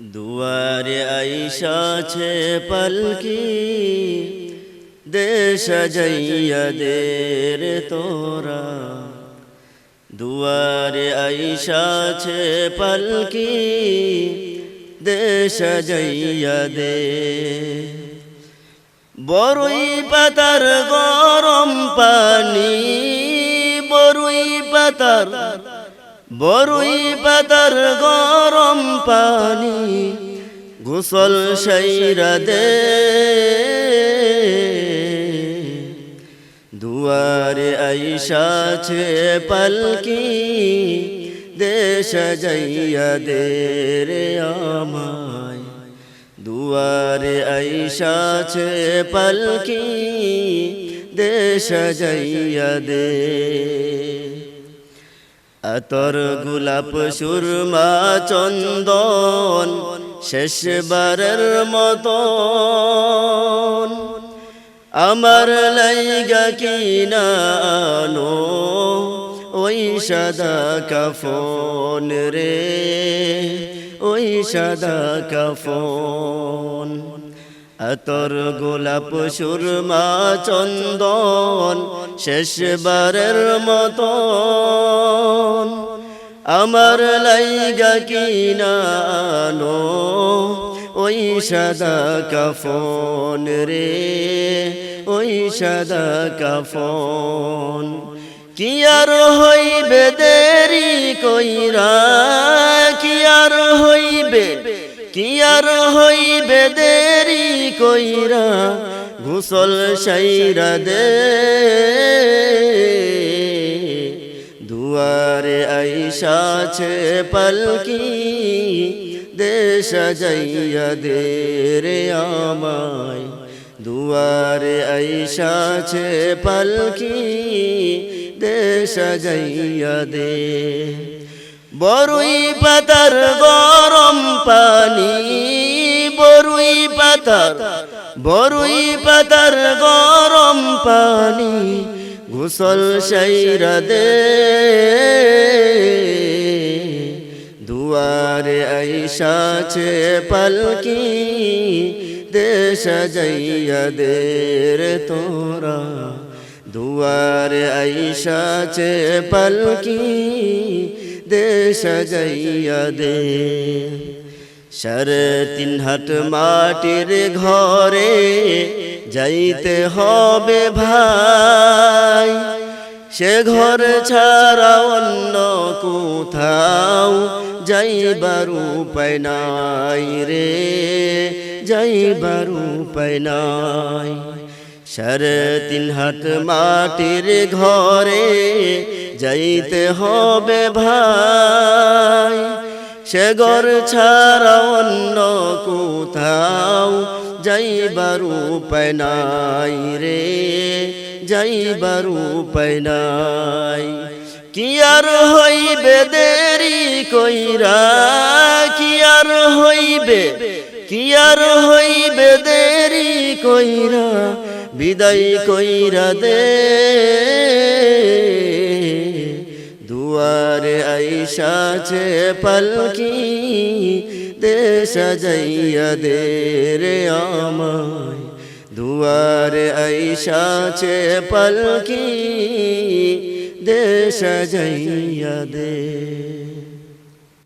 দুয়ারে আইসাছে পালকি দেশ সাজাইয়া দে রে তোরা। দুয়ারে আইসাছে পালকি দেশ সাজাইয়া দে। বরুই পাতার গরম পানি, বরুই পাতার গরম পানি গোসল সাইরা দে। দুয়ারে আইসাছে পালকি দেশ সাজাইয়া দে রে আমায়। দুয়ারে আইসাছে পালকি দেশ সাজাইয়া দে। আতর গোলাপ সুরমা চন্দন শেষবারের মতন আমার লাইগা কিনা আনো ওই সাদা কাফন রে, ওই সাদা কাফন। আতর গোলাপ সুরমা চন্দন শেষবারের মতন আমার লাইগা কিনা আনো ওই সাদা কাফন রে, ওই সাদা কাফন। কি আর হইবে দেরি কইরা, কি আর হইবে, কি আর হইবে দেরি কইরা গোসল সাইরা দে। দুয়ারে আইসাছে পালকি দেশ সাজাইয়া দে রে আমায়। দুয়ারে আইসাছে পালকি দেশ সাজাইয়া দে। বরুই পাতার গরম পানি, বরুই পাতার গরম পানি গোসল সাইরা দে। দুয়ারে আইসাছে পালকি দেশ সাজাইয়া দে রে তোরা। দুয়ারে আইসাছে পালকি দেশ সাজাইয়া দে। 3.5 হাত মাটির ঘরে যাইতে হবে ভাই, সে ঘর ছাড়া অন্য কোথাও যাইবার উপায় নাই রে, যাইবার উপায় নাই। 3.5 হাত মাটির ঘরে যাইতে হবে ভাই, সে ঘর ছাড়া অন্য কোথাও যাইবার উপায় নাই রে, যাইবার উপায় নাই। কি আর হইবে দেরি কইরা, কি আর হইবে, কি আর হইবে দেরি কইরা বিদায় কইরা দে। দুয়ারে আইসাছে পালকি দেশ সাজাইয়া দে রে আমায়। দুয়ারে আইসাছে পালকি দেশ সাজাইয়া দে।